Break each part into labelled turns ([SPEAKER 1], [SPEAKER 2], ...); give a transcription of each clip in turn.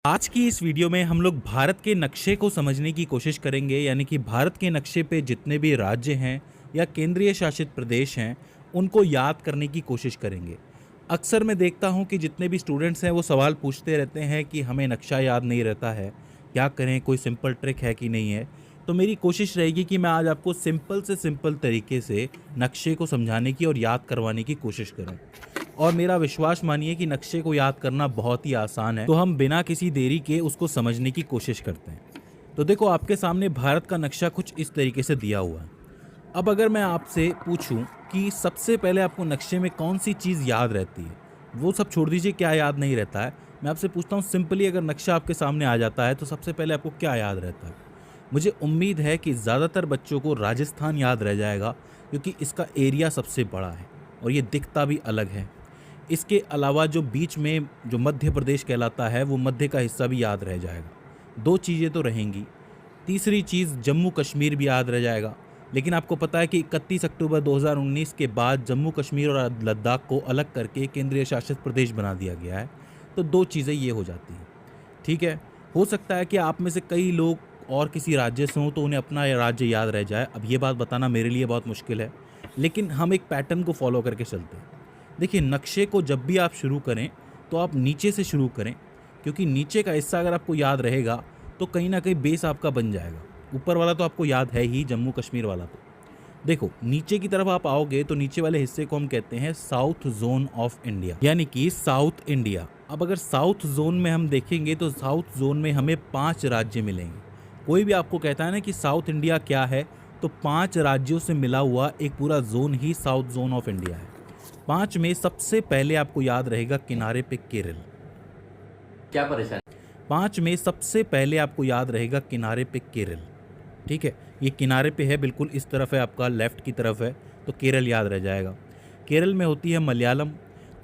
[SPEAKER 1] आज की इस वीडियो में हम लोग भारत के नक्शे को समझने की कोशिश करेंगे, यानी कि भारत के नक्शे पे जितने भी राज्य हैं या केंद्रीय शासित प्रदेश हैं उनको याद करने की कोशिश करेंगे। अक्सर मैं देखता हूँ कि जितने भी स्टूडेंट्स हैं वो सवाल पूछते रहते हैं कि हमें नक्शा याद नहीं रहता है, क्या करें, कोई सिंपल ट्रिक है कि नहीं है। तो मेरी कोशिश रहेगी कि मैं आज आपको सिंपल से सिंपल तरीके से नक्शे को समझाने की और याद करवाने की कोशिश करूँ। और मेरा विश्वास मानिए कि नक्शे को याद करना बहुत ही आसान है, तो हम बिना किसी देरी के उसको समझने की कोशिश करते हैं। तो देखो, आपके सामने भारत का नक्शा कुछ इस तरीके से दिया हुआ है। अब अगर मैं आपसे पूछूं कि सबसे पहले आपको नक्शे में कौन सी चीज़ याद रहती है, वो सब छोड़ दीजिए क्या याद नहीं रहता है। मैं आपसे पूछता हूँ सिंपली, अगर नक्शा आपके सामने आ जाता है तो सबसे पहले आपको क्या याद रहता है। मुझे उम्मीद है कि ज़्यादातर बच्चों को राजस्थान याद रह जाएगा, क्योंकि इसका एरिया सबसे बड़ा है और ये दिखता भी अलग है। इसके अलावा जो बीच में जो मध्य प्रदेश कहलाता है, वो मध्य का हिस्सा भी याद रह जाएगा। 2 चीज़ें तो रहेंगी। तीसरी चीज़, जम्मू कश्मीर भी याद रह जाएगा। लेकिन आपको पता है कि 31 अक्टूबर 2019 के बाद जम्मू कश्मीर और लद्दाख को अलग करके केंद्रीय शासित प्रदेश बना दिया गया है। तो 2 चीज़ें ये हो जाती हैं, ठीक है। हो सकता है कि आप में से कई लोग और किसी राज्य से हों तो उन्हें अपना राज्य याद रह जाए। अब ये बात बताना मेरे लिए बहुत मुश्किल है, लेकिन हम एक पैटर्न को फॉलो करके चलते हैं। देखिए, नक्शे को जब भी आप शुरू करें तो आप नीचे से शुरू करें, क्योंकि नीचे का हिस्सा अगर आपको याद रहेगा तो कहीं ना कहीं बेस आपका बन जाएगा। ऊपर वाला तो आपको याद है ही, जम्मू कश्मीर वाला। तो देखो, नीचे की तरफ आप आओगे तो नीचे वाले हिस्से को हम कहते हैं साउथ जोन ऑफ इंडिया, यानी कि साउथ इंडिया। अब अगर साउथ जोन में हम देखेंगे तो साउथ जोन में हमें 5 राज्य मिलेंगे। कोई भी आपको कहता है ना कि साउथ इंडिया क्या है, तो 5 राज्यों से मिला हुआ एक पूरा zone he south zone of India है। 5 में सबसे पहले आपको याद रहेगा किनारे पे केरल।
[SPEAKER 2] क्या परेशानी?
[SPEAKER 1] 5 में सबसे पहले आपको याद रहेगा किनारे पे केरल, ठीक है। ये किनारे पे है, बिल्कुल इस तरफ है, आपका लेफ्ट की तरफ है, तो केरल याद रह जाएगा। केरल में होती है मलयालम,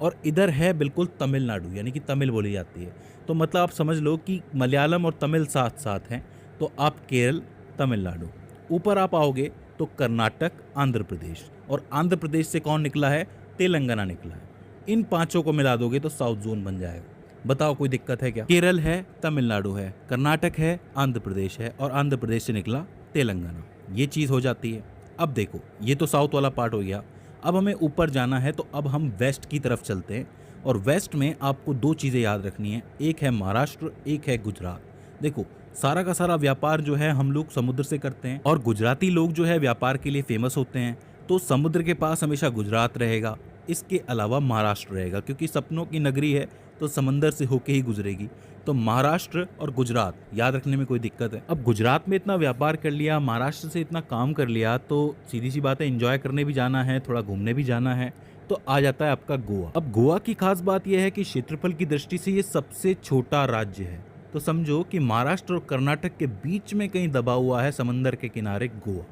[SPEAKER 1] और इधर है बिल्कुल तमिलनाडु, यानी कि तमिल बोली जाती है। तो मतलब आप समझ लो कि मलयालम और तमिल साथ साथ हैं, तो आप केरल, तमिलनाडु। ऊपर आप आओगे तो कर्नाटक, आंध्र प्रदेश, और आंध्र प्रदेश से कौन निकला है? तेलंगाना निकला है। इन 5 को मिला दोगे तो साउथ जोन बन जाएगा। बताओ, कोई दिक्कत है क्या? केरल है, तमिलनाडु है, कर्नाटक है, आंध्र प्रदेश है, और आंध्र प्रदेश से निकला तेलंगाना। ये चीज़ हो जाती है। अब देखो, ये तो साउथ वाला पार्ट हो गया। अब हमें ऊपर जाना है, तो अब हम वेस्ट की तरफ चलते हैं। और वेस्ट में आपको 2 चीज़ें याद रखनी है, एक है महाराष्ट्र, एक है गुजरात। देखो, सारा का सारा व्यापार जो है हम लोग समुद्र से करते हैं, और गुजराती लोग जो है व्यापार के लिए फेमस होते हैं। तो समुद्र के पास हमेशा गुजरात रहेगा। इसके अलावा महाराष्ट्र रहेगा, क्योंकि सपनों की नगरी है तो समंदर से होके ही गुजरेगी। तो महाराष्ट्र और गुजरात याद रखने में कोई दिक्कत है? अब गुजरात में इतना व्यापार कर लिया, महाराष्ट्र से इतना काम कर लिया, तो सीधी सी बात है, एंजॉय करने भी जाना है, थोड़ा घूमने भी जाना है, तो आ जाता है आपका गोवा। अब गोवा की खास बात यह है कि क्षेत्रफल की दृष्टि से ये सबसे छोटा राज्य है। तो समझो कि महाराष्ट्र और कर्नाटक के बीच में कहीं दबा हुआ है समंदर के किनारे गोवा।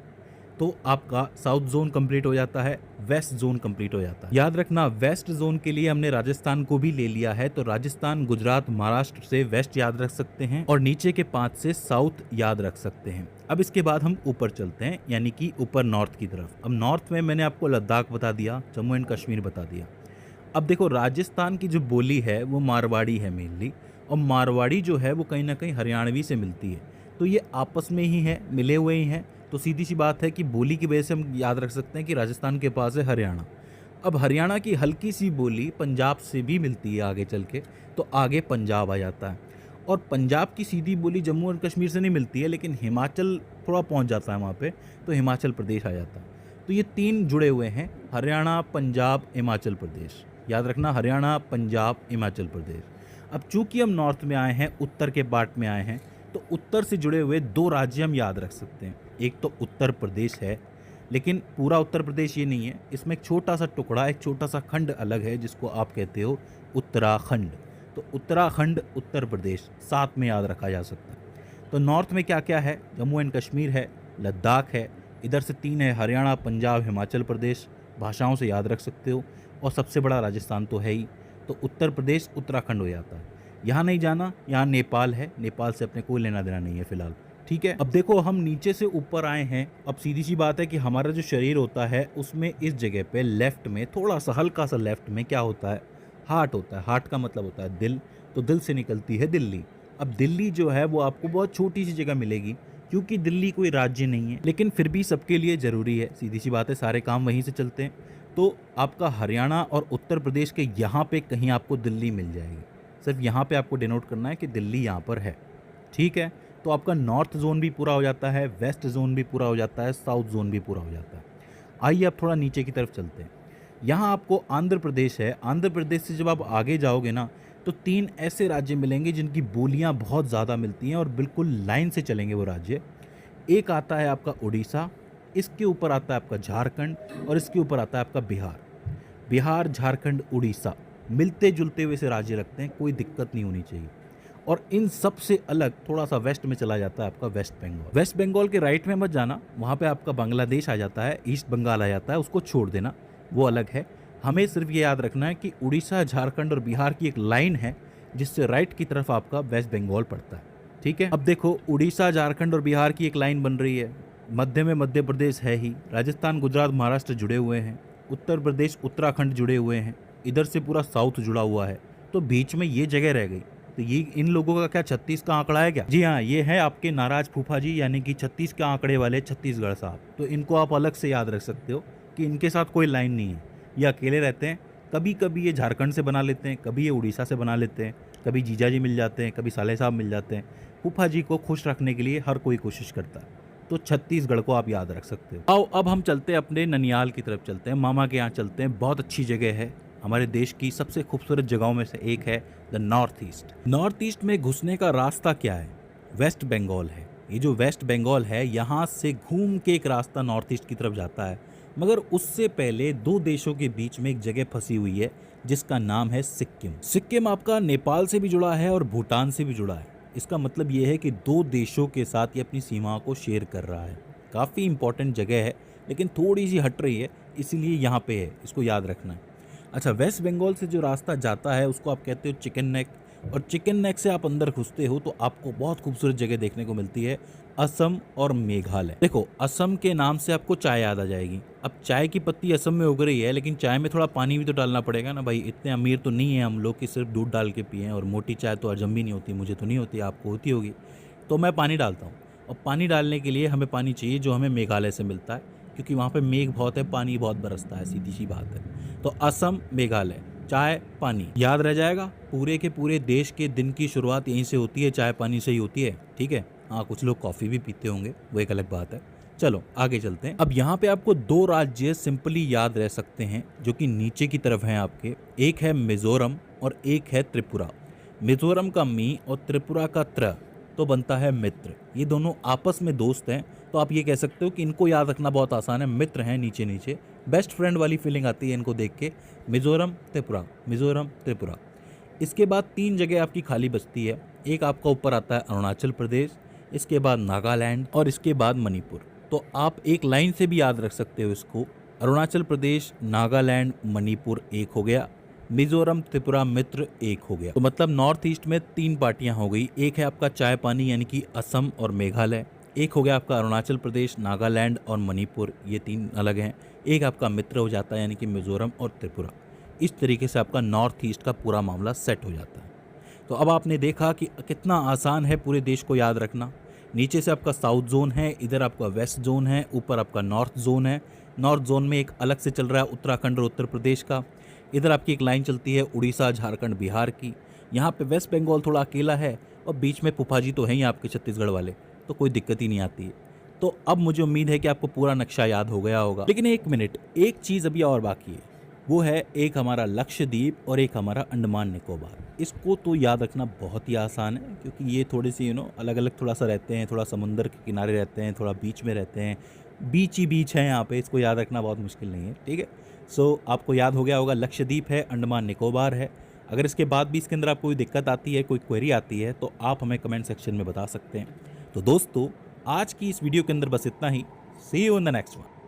[SPEAKER 1] तो आपका साउथ जोन कंप्लीट हो जाता है, वेस्ट जोन कंप्लीट हो जाता है। याद रखना, वेस्ट जोन के लिए हमने राजस्थान को भी ले लिया है, तो राजस्थान, गुजरात, महाराष्ट्र से वेस्ट याद रख सकते हैं, और नीचे के 5 से साउथ याद रख सकते हैं। अब इसके बाद हम ऊपर चलते हैं, यानी कि ऊपर नॉर्थ की तरफ। अब नॉर्थ में मैंने आपको लद्दाख बता दिया, जम्मू एंड कश्मीर बता दिया। अब देखो, राजस्थान की जो बोली है वो मारवाड़ी है मेनली, और मारवाड़ी जो है वो कहीं ना कहीं हरियाणवी से मिलती है। तो ये आपस में ही है, मिले हुए ही हैं। तो सीधी सी बात है कि बोली की वजह से हम याद रख सकते हैं कि राजस्थान के पास है हरियाणा। अब हरियाणा की हल्की सी बोली पंजाब से भी मिलती है आगे चल के, तो आगे पंजाब आ जाता है। और पंजाब की सीधी बोली जम्मू एंड कश्मीर से नहीं मिलती है, लेकिन हिमाचल थोड़ा पहुंच जाता है वहाँ पे, तो हिमाचल प्रदेश आ जाता है। तो ये 3 जुड़े हुए हैं, हरियाणा, पंजाब, हिमाचल प्रदेश। याद रखना, हरियाणा, पंजाब, हिमाचल प्रदेश। अब चूंकि हम नॉर्थ में आए हैं, उत्तर के पार्ट में आए हैं, तो उत्तर से जुड़े हुए 2 राज्य हम याद रख सकते हैं। एक तो उत्तर प्रदेश है, लेकिन पूरा उत्तर प्रदेश ये नहीं है, इसमें एक छोटा सा टुकड़ा, एक छोटा सा खंड अलग है, जिसको आप कहते हो उत्तराखंड। तो उत्तराखंड, उत्तर प्रदेश साथ में याद रखा जा सकता है। तो नॉर्थ में क्या क्या है? जम्मू एंड कश्मीर है, लद्दाख है, इधर से 3 है, हरियाणा, पंजाब, हिमाचल प्रदेश। भाषाओं से याद रख सकते हो, और सबसे बड़ा राजस्थान तो है ही। तो उत्तर प्रदेश, उत्तराखंड हो जाता है। यहाँ नहीं जाना, यहाँ नेपाल है, नेपाल से अपने कोई लेना देना नहीं है फिलहाल, ठीक है। अब देखो, हम नीचे से ऊपर आए हैं। अब सीधी सी बात है कि हमारा जो शरीर होता है उसमें इस जगह पे लेफ्ट में, थोड़ा सा हल्का सा लेफ्ट में क्या होता है? हार्ट होता है। हार्ट का मतलब होता है दिल, तो दिल से निकलती है दिल्ली। अब दिल्ली जो है वो आपको बहुत छोटी सी जगह मिलेगी, क्योंकि दिल्ली कोई राज्य नहीं है, लेकिन फिर भी सबके लिए ज़रूरी है, सीधी सी बात है, सारे काम वहीं से चलते हैं। तो आपका हरियाणा और उत्तर प्रदेश के यहाँ पे कहीं आपको दिल्ली मिल जाएगी, सिर्फ यहाँ पे आपको डिनोट करना है कि दिल्ली यहाँ पर है, ठीक है। तो आपका नॉर्थ जोन भी पूरा हो जाता है, वेस्ट जोन भी पूरा हो जाता है, साउथ जोन भी पूरा हो जाता है। आइए अब थोड़ा नीचे की तरफ चलते हैं। यहाँ आपको आंध्र प्रदेश है। आंध्र प्रदेश से जब आप आगे जाओगे ना, तो 3 ऐसे राज्य मिलेंगे जिनकी बोलियाँ बहुत ज़्यादा मिलती हैं और बिल्कुल लाइन से चलेंगे वो राज्य। एक आता है आपका उड़ीसा, इसके ऊपर आता है आपका झारखंड और इसके ऊपर आता है आपका बिहार। बिहार, झारखंड, उड़ीसा मिलते जुलते हुए से राज्य लगते हैं, कोई दिक्कत नहीं होनी चाहिए। और इन सब से अलग थोड़ा सा वेस्ट में चला जाता है आपका वेस्ट बंगाल। वेस्ट बंगाल के राइट में मत जाना, वहाँ पे आपका बांग्लादेश आ जाता है, ईस्ट बंगाल आ जाता है, उसको छोड़ देना, वो अलग है। हमें सिर्फ ये याद रखना है कि उड़ीसा, झारखंड और बिहार की एक लाइन है जिससे राइट की तरफ आपका वेस्ट बंगाल पड़ता है, ठीक है। अब देखो, उड़ीसा, झारखंड और बिहार की एक लाइन बन रही है, मध्य में मध्य प्रदेश है ही, राजस्थान, गुजरात, महाराष्ट्र जुड़े हुए हैं, उत्तर प्रदेश, उत्तराखंड जुड़े हुए हैं, इधर से पूरा साउथ जुड़ा हुआ है, तो बीच में ये जगह रह गई। तो ये इन लोगों का क्या 36 का आंकड़ा है क्या? जी हाँ, ये है आपके नाराज फूफा जी, यानी कि 36 के आंकड़े वाले छत्तीसगढ़ साहब। तो इनको आप अलग से याद रख सकते हो कि इनके साथ कोई लाइन नहीं है, ये अकेले रहते हैं। कभी कभी ये झारखंड से बना लेते हैं, कभी ये उड़ीसा से बना लेते हैं, कभी जीजा जी मिल जाते हैं, कभी साले साहब मिल जाते हैं। फूफा जी को खुश रखने के लिए हर कोई कोशिश करता है, तो छत्तीसगढ़ को आप याद रख सकते हो। आओ अब हम चलते हैं अपने ननियाल की तरफ, चलते हैं मामा के यहाँ चलते हैं। बहुत अच्छी जगह है, हमारे देश की सबसे खूबसूरत जगहों में से एक है the north east. North east में घुसने का रास्ता क्या है? वेस्ट बंगाल है। ये जो वेस्ट बंगाल है, यहाँ से घूम के एक रास्ता नॉर्थ ईस्ट की तरफ जाता है, मगर उससे पहले 2 देशों के बीच में एक जगह फंसी हुई है जिसका नाम है सिक्किम। सिक्किम आपका नेपाल से भी जुड़ा है और भूटान से भी जुड़ा है। इसका मतलब ये है कि 2 देशों के साथ ये अपनी सीमाओं को शेयर कर रहा है। काफ़ी इंपॉर्टेंट जगह है, लेकिन थोड़ी सी हट रही है, इसीलिए यहाँ पे है, इसको याद रखना है। अच्छा, वेस्ट बंगाल से जो रास्ता जाता है उसको आप कहते हो चिकन नेक, और चिकन नेक से आप अंदर घुसते हो तो आपको बहुत खूबसूरत जगह देखने को मिलती है, असम और मेघालय। देखो, असम के नाम से आपको चाय याद आ जाएगी। अब चाय की पत्ती असम में उग रही है, लेकिन चाय में थोड़ा पानी भी तो डालना पड़ेगा ना भाई। इतने अमीर तो नहीं है हम लोग कि सिर्फ दूध डाल के पिएं, और मोटी चाय तो हजम भी नहीं होती, मुझे तो नहीं होती, आपको होती होगी। तो मैं पानी डालता हूँ, और पानी डालने के लिए हमें पानी चाहिए जो हमें मेघालय से मिलता है, क्योंकि वहाँ पे मेघ बहुत है, पानी बहुत बरसता है, सीधी सी बात है। तो असम, मेघालय, चाय पानी याद रह जाएगा। पूरे के पूरे देश के दिन की शुरुआत यहीं से होती है, चाय पानी से ही होती है, ठीक है। हाँ, कुछ लोग कॉफ़ी भी पीते होंगे, वो एक अलग बात है। चलो आगे चलते हैं। अब यहाँ पे आपको 2 राज्य सिंपली याद रह सकते हैं जो कि नीचे की तरफ हैं आपके। एक है मिजोरम और एक है त्रिपुरा। मिजोरम का मी और त्रिपुरा का त्र तो बनता है मित्र। ये दोनों आपस में दोस्त हैं, तो आप ये कह सकते हो कि इनको याद रखना बहुत आसान है, मित्र हैं नीचे नीचे। बेस्ट फ्रेंड वाली फीलिंग आती है इनको देख के। मिजोरम, त्रिपुरा, मिजोरम, त्रिपुरा। इसके बाद 3 जगह आपकी खाली बचती है। एक आपका ऊपर आता है अरुणाचल प्रदेश, इसके बाद नागालैंड और इसके बाद मणिपुर। तो आप एक लाइन से भी याद रख सकते हो इसको, अरुणाचल प्रदेश, नागालैंड, मणिपुर एक हो गया, मिजोरम, त्रिपुरा, मित्र एक हो गया। तो मतलब नॉर्थ ईस्ट में 3 पार्टियां हो गई। एक है आपका चाय पानी यानी कि असम और मेघालय, एक हो गया आपका अरुणाचल प्रदेश, नागालैंड और मणिपुर, ये 3 अलग हैं। एक आपका मित्र हो जाता है यानी कि मिजोरम और त्रिपुरा। इस तरीके से आपका नॉर्थ ईस्ट का पूरा मामला सेट हो जाता है। तो अब आपने देखा कि कितना आसान है पूरे देश को याद रखना। नीचे से आपका साउथ जोन है, इधर आपका वेस्ट जोन है, ऊपर आपका नॉर्थ जोन है। नॉर्थ जोन में एक अलग से चल रहा है उत्तराखंड और उत्तर प्रदेश का। इधर आपकी एक लाइन चलती है उड़ीसा, झारखंड, बिहार की। यहाँ पे वेस्ट बंगाल थोड़ा अकेला है, और बीच में फूफा जी तो हैं ही आपके छत्तीसगढ़ वाले, तो कोई दिक्कत ही नहीं आती है। तो अब मुझे उम्मीद है कि आपको पूरा नक्शा याद हो गया होगा। लेकिन एक मिनट, एक चीज़ अभी और बाकी है, वो है एक हमारा लक्षद्वीप और एक हमारा अंडमान निकोबार। इसको तो याद रखना बहुत ही आसान है, क्योंकि ये थोड़े से अलग अलग थोड़ा सा रहते हैं, थोड़ा समुंदर के किनारे रहते हैं, थोड़ा बीच में रहते हैं, बीच ही बीच है यहाँ पे। इसको याद रखना बहुत मुश्किल नहीं है, ठीक है। सो आपको याद हो गया होगा, लक्षद्वीप है, अंडमान निकोबार है। अगर इसके बाद भी इसके अंदर आपको कोई दिक्कत आती है, कोई क्वेरी आती है, तो आप हमें कमेंट सेक्शन में बता सकते हैं। तो दोस्तों, आज की इस वीडियो के अंदर बस इतना ही। See you in the next one.